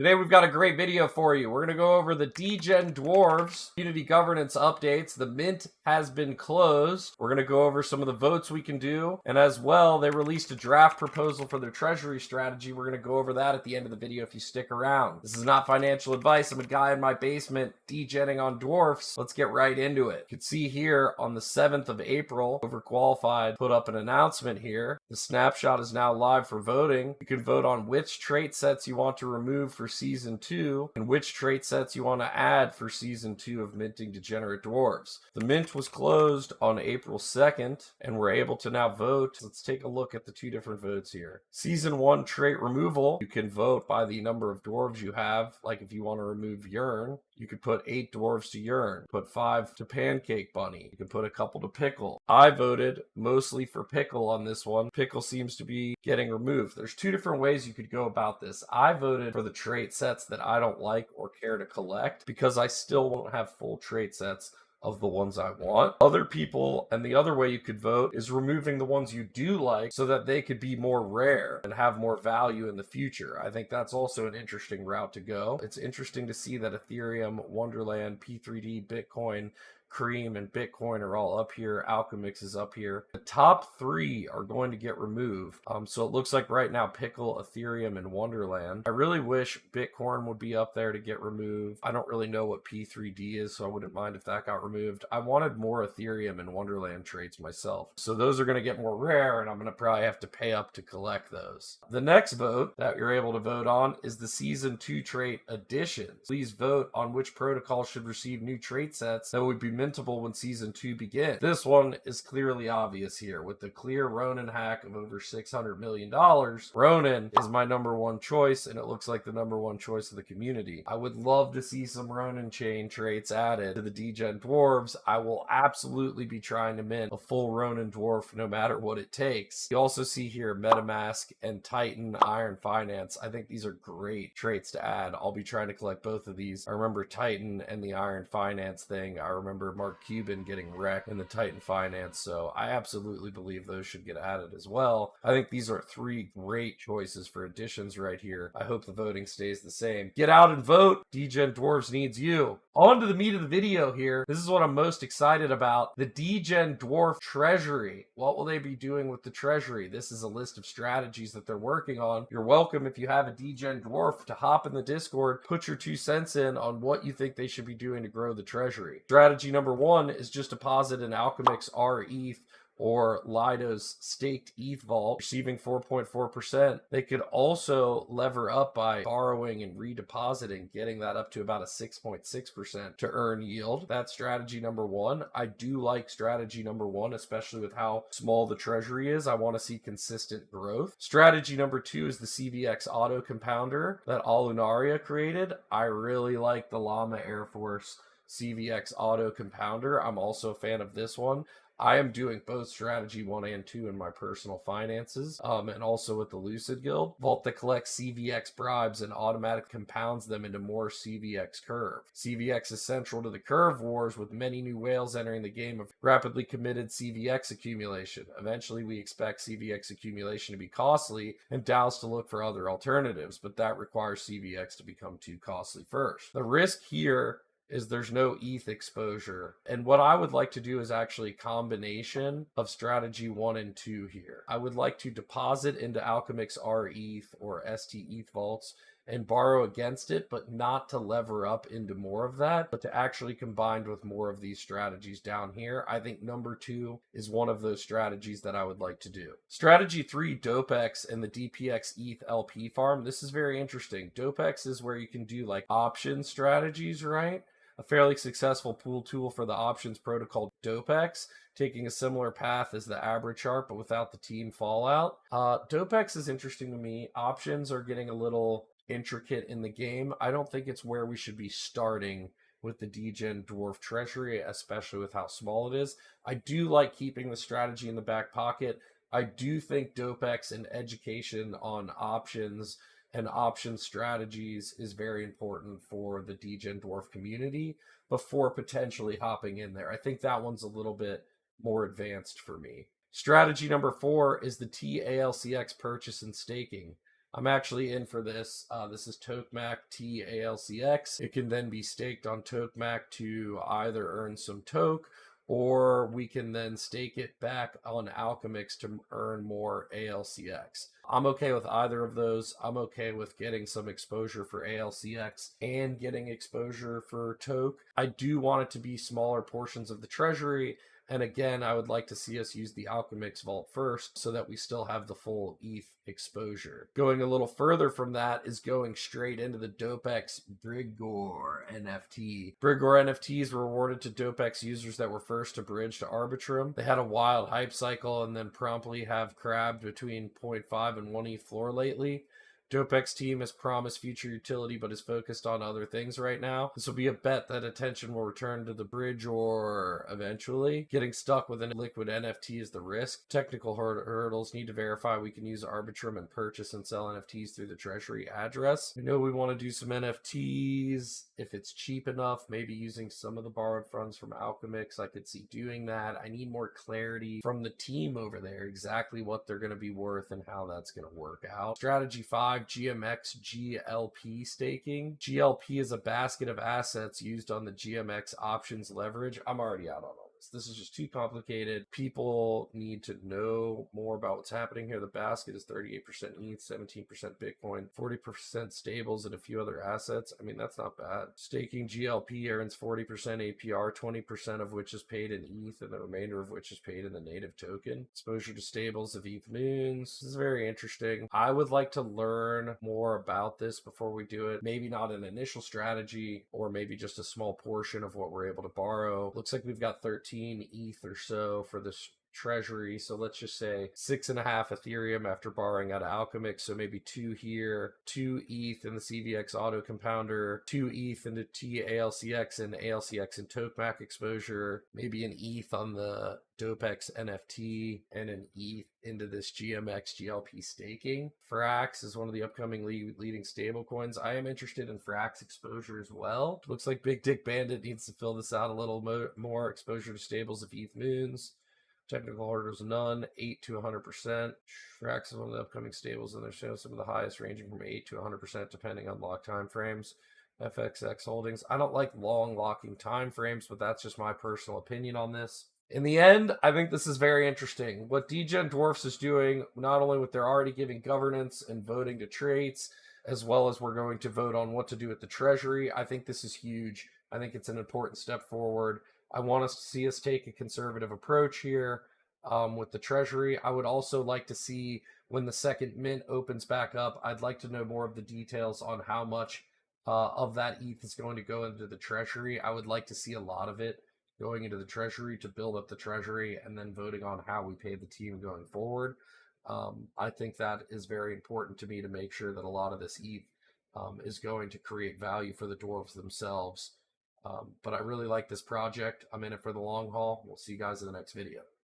Today we've got a great video for you. We're going to go over the Degen Dwarfs community governance updates. The mint has been closed. We're going to go over some of the votes we can do. And as well, they released a draft proposal for their treasury strategy. We're going to go over that at the end of the video if you stick around. This is not financial advice. I'm a guy in my basement degenning on dwarfs. Let's get right into it. You can see here on the 7th of April, Overqualified put up an announcement here. The snapshot is now live for voting. You can vote on which trait sets you want to remove for Season 2 and which trait sets you want to add for Season 2 of Minting Degenerate Dwarves. The mint was closed on April 2nd and we're able to now vote. Let's take a look at the two different votes here. Season 1 trait removal, you can vote by the number of dwarves you have. Like if you want to remove Yearn, you could put 8 dwarves to Yearn, put 5 to Pancake Bunny. You can put a couple to Pickle. I voted mostly for Pickle on this one. Pickle seems to be getting removed. There's two different ways you could go about this. I voted for the trait sets that I don't like or care to collect because I still won't have full trait sets of the ones I want. Other people, and the other way you could vote is removing the ones you do like so that they could be more rare and have more value in the future. I think that's also an interesting route to go. It's interesting to see that Ethereum, Wonderland, P3D, Bitcoin, Cream, and Bitcoin are all up here. Alchemix is up here. The top 3 are going to get removed. So it looks like right now Pickle, Ethereum, and Wonderland. I really wish Bitcoin would be up there to get removed. I don't really know what P3D is, so I wouldn't mind if that got removed. I wanted more Ethereum and Wonderland traits myself. So those are going to get more rare, and I'm going to probably have to pay up to collect those. The next vote that you're able to vote on is the Season 2 trait additions. Please vote on which protocol should receive new trait sets that would be mintable when Season 2 begins. This one is clearly obvious here. With the clear Ronin hack of over $600 million, Ronin is my #1 choice, and it looks like the #1 choice of the community. I would love to see some Ronin chain traits added to the Degen Dwarves. I will absolutely be trying to mint a full Ronin dwarf no matter what it takes. You also see here MetaMask and Titan Iron Finance. I think these are great traits to add. I'll be trying to collect both of these. I remember Titan and the Iron Finance thing. I remember Mark Cuban getting wrecked in the Titan Finance, so I absolutely believe those should get added as well. I think these are 3 great choices for additions right here. I hope the voting stays the same. Get out and vote. Degen Dwarves needs you. On to the meat of the video here. This is what I'm most excited about. The Degen Dwarf Treasury. What will they be doing with the Treasury? This is a list of strategies that they're working on. You're welcome if you have a Degen Dwarf to hop in the Discord, put your 2 cents in on what you think they should be doing to grow the Treasury. Strategy number 1 is just deposit an Alchemix ETH or Lido's staked ETH vault, receiving 4.4%. They could also lever up by borrowing and redepositing, getting that up to about a 6.6% to earn yield. That's strategy number 1. I do like strategy number 1, especially with how small the treasury is. I want to see consistent growth. Strategy number 2 is the CVX auto compounder that Alunaria created. I really like the Llama Air Force CVX auto compounder. I'm also a fan of this one. I am doing both strategy 1 and 2 in my personal finances, and also with the Lucid Guild. Vault that collects CVX bribes and automatically compounds them into more CVX curve. CVX is central to the curve wars, with many new whales entering the game of rapidly committed CVX accumulation. Eventually, we expect CVX accumulation to be costly and DAOs to look for other alternatives, but that requires CVX to become too costly first. The risk here is there's no ETH exposure. And what I would like to do is actually a combination of strategy 1 and 2 here. I would like to deposit into Alchemix ETH or ST ETH vaults and borrow against it, but not to lever up into more of that, but to actually combine with more of these strategies down here. I think number 2 is one of those strategies that I would like to do. Strategy 3, Dopex and the DPX ETH LP farm. This is very interesting. Dopex is where you can do like option strategies, right? A fairly successful pool tool for the options protocol Dopex, taking a similar path as the Abra chart, but without the team fallout. Dopex is interesting to me. Options are getting a little intricate in the game. I don't think it's where we should be starting with the Degen Dwarf Treasury, especially with how small it is. I do like keeping the strategy in the back pocket. I do think Dopex and education on options and option strategies is very important for the Degen Dwarf community before potentially hopping in there. I think that one's a little bit more advanced for me. Strategy number 4 is the tALCX purchase and staking. I'm actually in for this. This is tOCMAC tALCX. It can then be staked on tOCMAC to either earn some TOC, or we can then stake it back on Alchemix to earn more ALCX. I'm okay with either of those. I'm okay with getting some exposure for ALCX and getting exposure for TOC. I do want it to be smaller portions of the treasury. And again, I would like to see us use the Alchemix vault first so that we still have the full ETH exposure. Going a little further from that is going straight into the Dopex Brigor NFT. Brigor NFTs were awarded to Dopex users that were first to bridge to Arbitrum. They had a wild hype cycle and then promptly have crabbed between 0.5 and 1 ETH floor lately. Dopex team has promised future utility but is focused on other things right now. This will be a bet that attention will return to the bridge or eventually. Getting stuck with a liquid NFT is the risk. Technical hurdles need to verify we can use Arbitrum and purchase and sell NFTs through the treasury address. I know we want to do some NFTs if it's cheap enough, maybe using some of the borrowed funds from Alchemix. I could see doing that. I need more clarity from the team over there, exactly what they're going to be worth and how that's going to work out. Strategy 5, GMX GLP staking. GLP is a basket of assets used on the GMX options leverage. I'm already out on all this. This is just too complicated. People need to know more about what's happening here. The basket is 38% ETH, 17% Bitcoin, 40% stables, and a few other assets. I mean, that's not bad. Staking GLP earns 40% APR, 20% of which is paid in ETH, and the remainder of which is paid in the native token. Exposure to stables of ETH moons. This is very interesting. I would like to learn more about this before we do it. Maybe not an initial strategy, or maybe just a small portion of what we're able to borrow. Looks like we've got 13 ETH or so for this treasury, so let's just say 6.5 Ethereum after borrowing out of Alchemix, so maybe 2 here, 2 ETH in the CVX auto compounder, 2 ETH into tALCX and ALCX and tOCMAC exposure, maybe an ETH on the Dopex NFT, and an ETH into this GMX GLP staking. Frax is one of the upcoming leading stablecoins. I am interested in Frax exposure as well. Looks like Big Dick Bandit needs to fill this out a little more. Exposure to stables of ETH moons. Technical orders none, 8 to 100%. Frax is one of the upcoming stables, and they're showing some of the highest, ranging from 8 to 100% depending on lock time frames. FXX holdings. I don't like long locking time frames, but that's just my personal opinion on this. In the end, I think this is very interesting. What Degen Dwarfs is doing, not only with they're already giving governance and voting to traits, as well as we're going to vote on what to do with the treasury, I think this is huge. I think it's an important step forward. I want us to see us take a conservative approach here with the treasury. I would also like to see when the second mint opens back up, I'd like to know more of the details on how much of that ETH is going to go into the treasury. I would like to see a lot of it going into the treasury to build up the treasury and then voting on how we pay the team going forward. I think that is very important to me to make sure that a lot of this ETH is going to create value for the dwarves themselves. But I really like this project. I'm in it for the long haul. We'll see you guys in the next video.